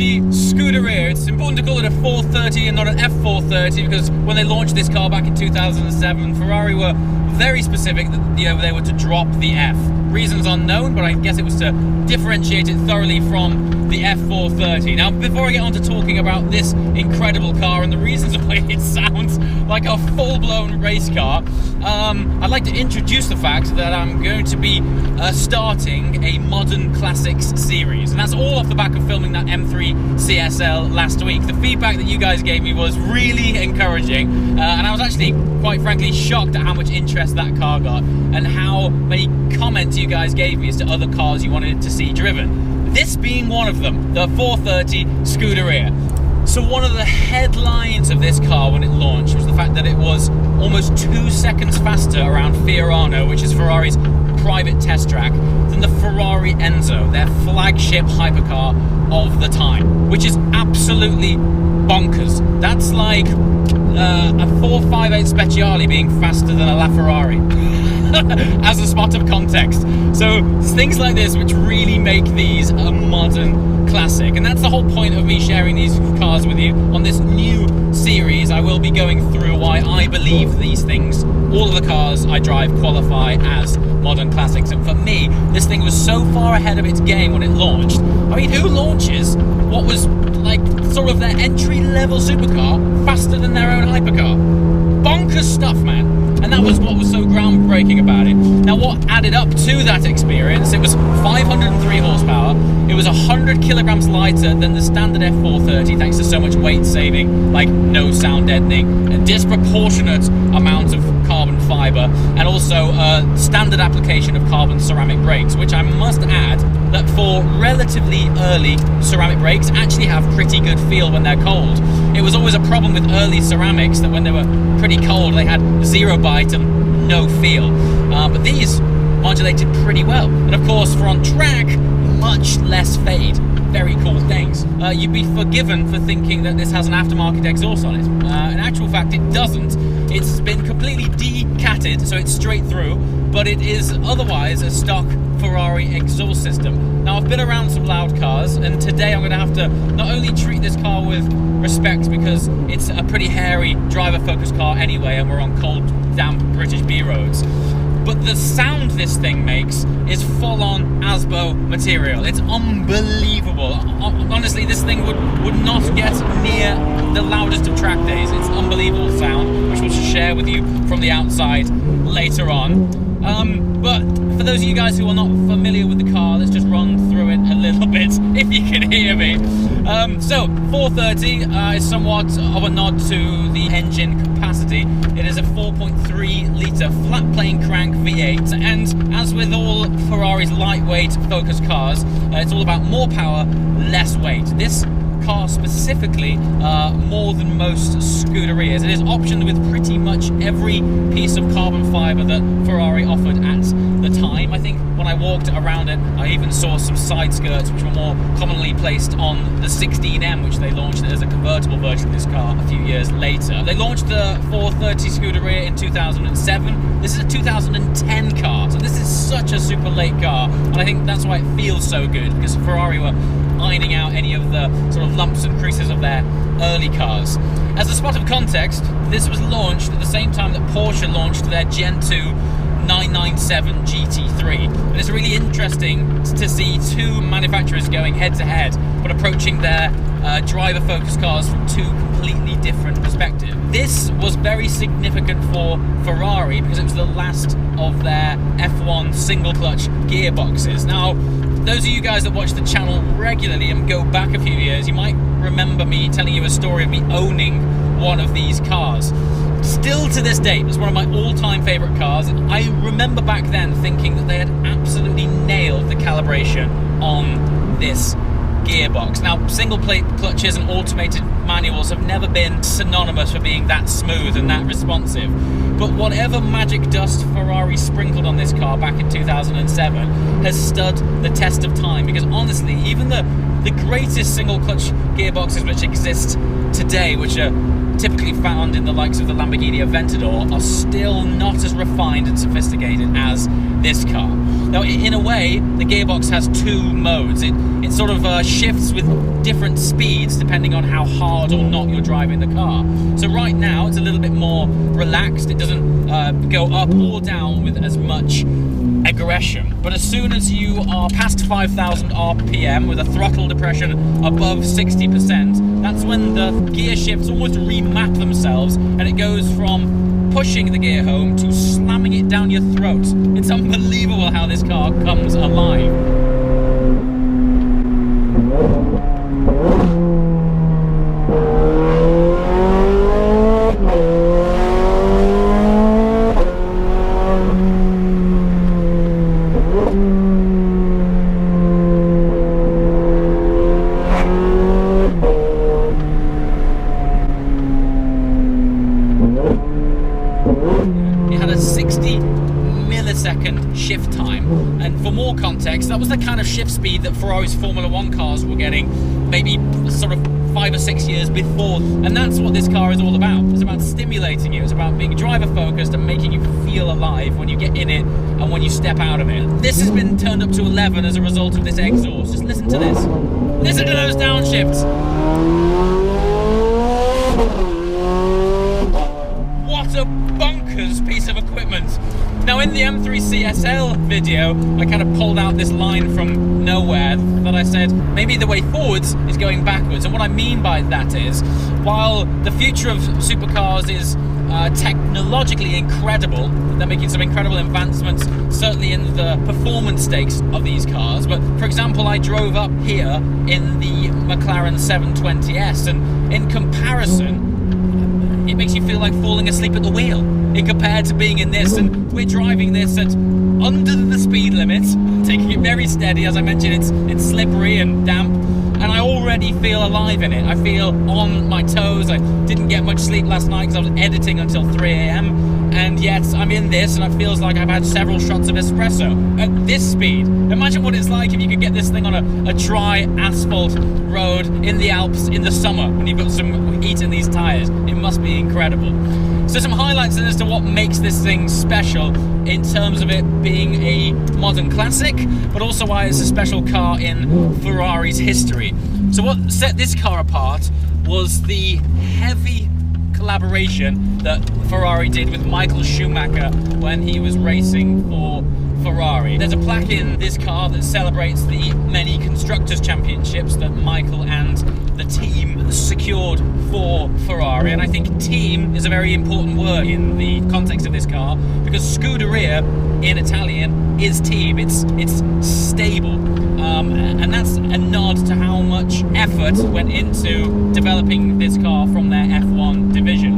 430 Scuderia. It's important to call it a 430 and not an F430 because when they launched this car back in 2007, Ferrari were very specific that they were to drop the F. Reasons unknown, but I guess it was to differentiate it thoroughly from the F430. Now, before I get on to talking about this incredible car and the reasons why it sounds like a full-blown race car, I'd like to introduce the fact that I'm going to be starting a Modern Classics series, and that's all off the back of filming that M3 CSL last week. The feedback that you guys gave me was really encouraging, and I was actually, quite frankly, shocked at how much interest that car got and how many comments you guys gave me as to other cars you wanted to see driven. This being one of them, the 430 Scuderia. So one of the headlines of this car when it launched was the fact that it was almost 2 seconds faster around Fiorano, which is Ferrari's private test track, than the Ferrari Enzo, their flagship hypercar of the time, which is absolutely bonkers. That's like a 458 Speciale being faster than a LaFerrari. As a spot of context. So things like this which really make these a modern classic, and that's the whole point of me sharing these cars with you on this new series. I will be going through why I believe these things, all of the cars I drive, qualify as modern classics. And for me, this thing was so far ahead of its game when it launched. I mean, who launches what was like sort of their entry-level supercar faster than their own hypercar? Bonkers stuff, man. And that was what was so groundbreaking about it. Now, what added up to that experience, it was 503 horsepower, it was 100 kilograms lighter than the standard F430 thanks to so much weight saving, like no sound deadening, a disproportionate amount of carbon fiber, and also a standard application of carbon ceramic brakes, which I must add that for relatively early ceramic brakes actually have pretty good feel when they're cold. It was always a problem with early ceramics that when they were pretty cold they had zero bite and no feel, but these modulated pretty well, and of course for on track, much less fade. Very cool things. You'd be forgiven for thinking that this has an aftermarket exhaust on it. In actual fact, it doesn't. It's been completely decatted, so it's straight through, but it is otherwise a stock Ferrari exhaust system. Now, I've been around some loud cars, and today I'm going to have to not only treat this car with respect because it's a pretty hairy driver-focused car anyway, and we're on cold, damp British B roads, but the sound this thing makes is full-on ASBO material. It's unbelievable. Honestly, this thing would not get near the loudest of track days. It's unbelievable sound, which we'll share with you from the outside later on. But for those of you guys who are not familiar with the car, let's just run through it a little bit, if you can hear me. So, 430 is somewhat of a nod to the engine capacity. It is a 4.3 litre flat plane crank V8, and as with all Ferrari's lightweight focus cars, it's all about more power, less weight. This car specifically, more than most Scuderias, it is optioned with pretty much every piece of carbon fibre that Ferrari offered at the time. I think when I walked around it, I even saw some side skirts which were more commonly placed on the 16M, which they launched as a convertible version of this car a few years later. They launched the 430 Scuderia in 2007. This is a 2010 car, so this is such a super late car, and I think that's why it feels so good, because Ferrari were ironing out any of the sort of lumps and creases of their early cars. As a spot of context, this was launched at the same time that Porsche launched their Gen 2 997 GT3. And it's really interesting to see two manufacturers going head to head, but approaching their driver-focused cars from two completely different perspectives. This was very significant for Ferrari because it was the last of their F1 single-clutch gearboxes. Now, those of you guys that watch the channel regularly and go back a few years, you might remember me telling you a story of me owning one of these cars. Still to this date, it's one of my all-time favourite cars. I remember back then thinking that they had absolutely nailed the calibration on this gearbox. Now, single plate clutches and automated manuals have never been synonymous for being that smooth and that responsive. But whatever magic dust Ferrari sprinkled on this car back in 2007 has stood the test of time, because honestly, even the greatest single clutch gearboxes which exist today, which are typically found in the likes of the Lamborghini Aventador, are still not as refined and sophisticated as this car. Now, in a way, the gearbox has two modes. It sort of shifts with different speeds depending on how hard or not you're driving the car. So right now, it's a little bit more relaxed. It doesn't go up or down with as much aggression. But as soon as you are past 5,000 RPM with a throttle depression above 60%, that's when the gear shifts almost remap themselves, and it goes from pushing the gear home to slamming it down your throat. It's unbelievable how this car comes alive. Shift time, and for more context, that was the kind of shift speed that Ferrari's Formula 1 cars were getting maybe sort of 5 or 6 years before, and that's what this car is all about. It's about stimulating you, it's about being driver focused and making you feel alive when you get in it and when you step out of it. This has been turned up to 11 as a result of this exhaust. Just listen to this. Listen to those downshifts. What a bonkers piece of equipment. Now, in the M3 CSL video, I kind of pulled out this line from nowhere that I said, maybe the way forwards is going backwards. And what I mean by that is, while the future of supercars is technologically incredible, they're making some incredible advancements, certainly in the performance stakes of these cars. But for example, I drove up here in the McLaren 720S, and in comparison, it makes you feel like falling asleep at the wheel in compared to being in this. And we're driving this at under the speed limit, taking it very steady. As I mentioned, it's slippery and damp, and I already feel alive in it. I feel on my toes. I didn't get much sleep last night because I was editing until 3 a.m. and yet I'm in this and it feels like I've had several shots of espresso at this speed. Imagine what it's like if you could get this thing on a dry asphalt road in the Alps in the summer when you've got some heat in these tyres. It must be incredible. So some highlights as to what makes this thing special in terms of it being a modern classic, but also why it's a special car in Ferrari's history. So what set this car apart was the heavy collaboration that Ferrari did with Michael Schumacher when he was racing for Ferrari. There's a plaque in this car that celebrates the many Constructors' Championships that Michael and the team secured for Ferrari, and I think team is a very important word in the context of this car, because Scuderia in Italian is team. It's stable, and that's a nod to how much effort went into developing this car from their F1 division.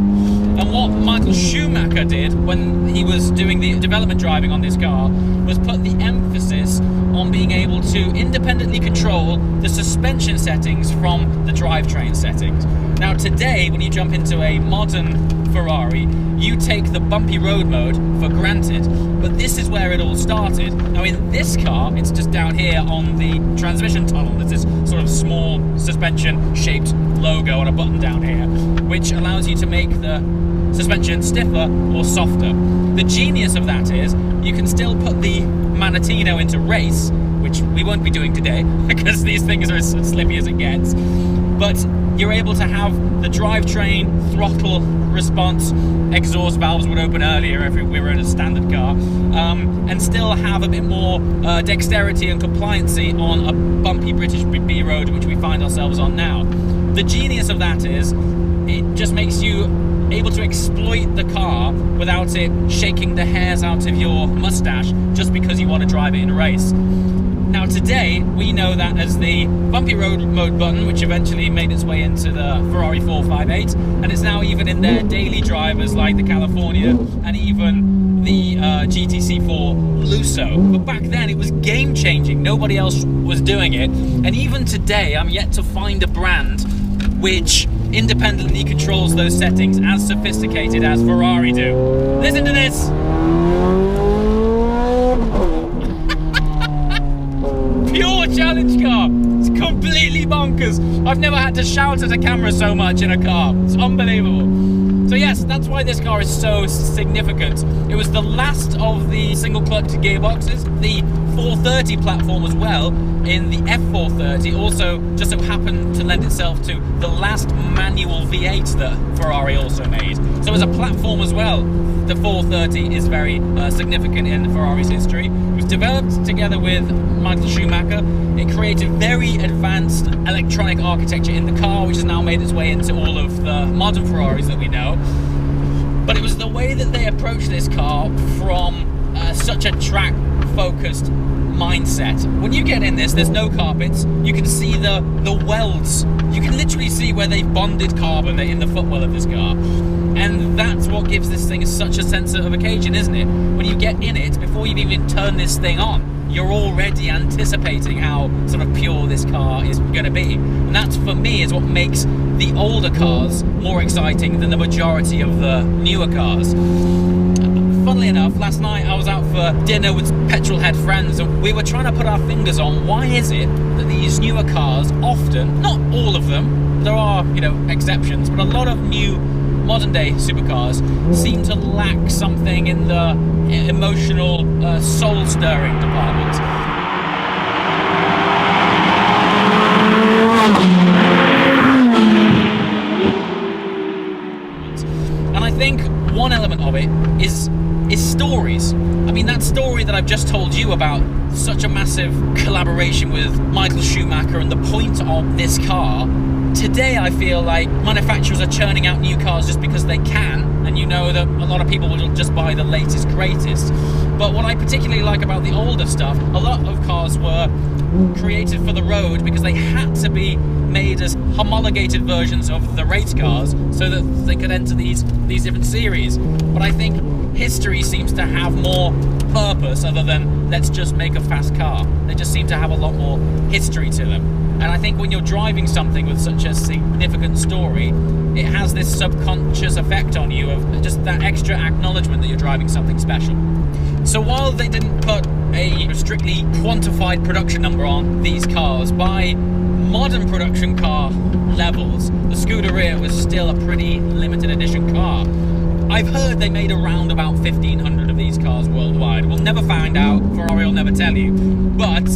And what Michael Schumacher did when he was doing the development driving on this car was put the emphasis on being able to independently control the suspension settings from the drivetrain settings. Now today, when you jump into a modern Ferrari, you take the bumpy road mode for granted, but this is where it all started. Now in this car, it's just down here on the transmission tunnel. There's this sort of small suspension shaped logo on a button down here, which allows you to make the suspension stiffer or softer. The genius of that is you can still put the Manatino into race, which we won't be doing today because these things are as slippy as it gets, but you're able to have the drivetrain, throttle response, exhaust valves would open earlier if we were in a standard car, and still have a bit more dexterity and compliancy on a bumpy British B road which we find ourselves on now. The genius of that is it just makes you able to exploit the car without it shaking the hairs out of your mustache just because you want to drive it in a race. Now today, we know that as the bumpy road mode button, which eventually made its way into the Ferrari 458, and it's now even in their daily drivers like the California and even the GTC4 Lusso. But back then, it was game-changing. Nobody else was doing it. And even today, I'm yet to find a brand which independently controls those settings as sophisticated as Ferrari do. Listen to this! Pure challenge car! It's completely bonkers. I've never had to shout at a camera so much in a car. It's unbelievable. So yes, that's why this car is so significant. It was the last of the single-clutch gearboxes. The 430 platform as well in the F430 also just so happened to lend itself to the last manual V8 that Ferrari also made. So as a platform as well, the 430 is very significant in Ferrari's history. It was developed together with Michael Schumacher. It created very advanced electronic architecture in the car, which has now made its way into all of the modern Ferraris that we know. But it was the way that they approached this car from such a track-focused mindset. When you get in this, there's no carpets. You can see the welds. You can literally see where they've bonded carbon in the footwell of this car. And that's what gives this thing such a sense of occasion, isn't it? When you get in it, before you've even turned this thing on, you're already anticipating how sort of pure this car is going to be. And that, for me, is what makes the older cars more exciting than the majority of the newer cars. Funnily enough, last night I was out for dinner with petrolhead friends, and we were trying to put our fingers on why is it that these newer cars often, not all of them, there are, exceptions, but a lot of new modern day supercars seem to lack something in the emotional, soul-stirring department. And I think one element of it is stories. I mean, that story that I've just told you about, such a massive collaboration with Michael Schumacher and the point of this car. Today I feel like manufacturers are churning out new cars just because they can, and you know that a lot of people will just buy the latest, greatest. But what I particularly like about the older stuff, a lot of cars were created for the road because they had to be made as homologated versions of the race cars so that they could enter these different series. But I think history seems to have more purpose other than let's just make a fast car. They just seem to have a lot more history to them. And I think when you're driving something with such a significant story, it has this subconscious effect on you of just that extra acknowledgement that you're driving something special. So while they didn't put a strictly quantified production number on these cars, by modern production car levels, the Scuderia was still a pretty limited edition car. I've heard they made around about 1,500 of these cars worldwide. We'll never find out, Ferrari will never tell you. But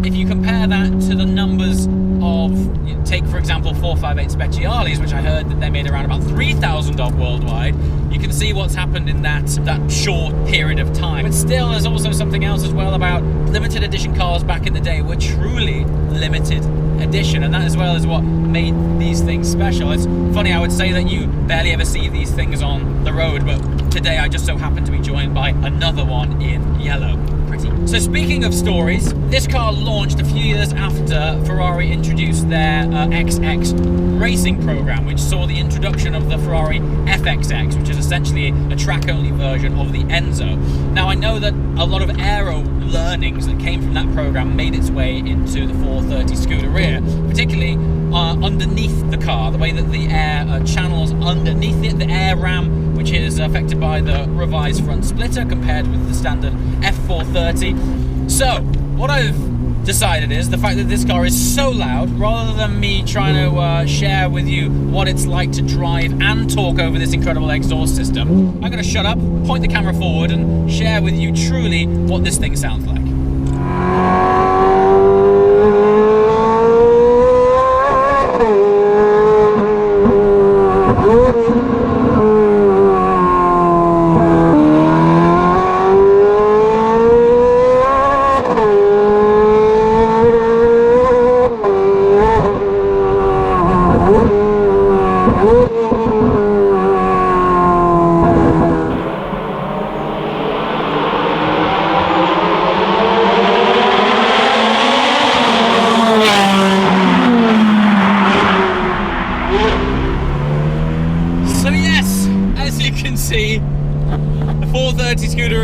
if you compare that to the numbers of, take for example 458 Speciales, which I heard that they made around about 3,000 of worldwide, you can see what's happened in that short period of time. But still, there's also something else as well about limited edition cars back in the day were truly limited edition, and that as well is what made these things special. It's funny, I would say that you barely ever see these things on the road, but today I just so happen to be joined by another one in yellow. Pretty. So speaking of stories, this car launched a few years after Ferrari introduced their XX racing program, which saw the introduction of the Ferrari FXX, which is essentially a track-only version of the Enzo. Now I know that a lot of aero learnings that came from that program made its way into the 430 Scuderia, particularly underneath the car, the way that the air channels underneath it, the air ram, which is affected by the revised front splitter compared with the standard F430. So what I've decided is the fact that this car is so loud, rather than me trying to share with you what it's like to drive and talk over this incredible exhaust system, I'm going to shut up, point the camera forward and share with you truly what this thing sounds like.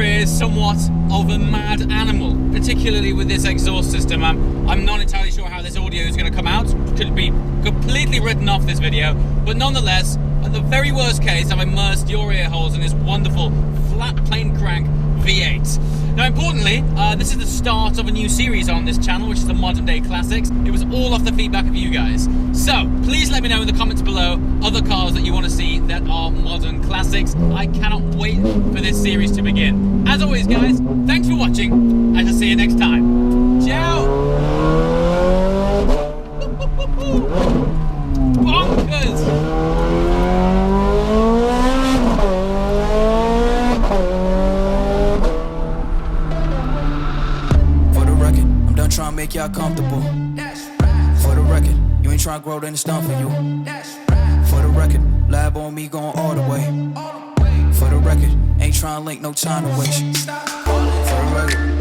Scuderia is somewhat of a mad animal, particularly with this exhaust system. I'm not entirely sure how this audio is going to come out. Could be completely written off this video, but nonetheless, at the very worst case, I've immersed your ear holes in this wonderful flat plane crank V8. Now, importantly, this is the start of a new series on this channel, which is the Modern Day Classics. It was all off the feedback of you guys. So, please let me know in the comments below other cars that you want to see that are modern classics. I cannot wait for this series to begin. As always, guys, thanks for watching, and I'll see you next time. Ciao! Bonkers! Trying to make y'all comfortable. For the record, you ain't trying to grow, then it's done for you. For the record, lab on me going all the way. For the record, ain't trying to link, no time to waste. For the record.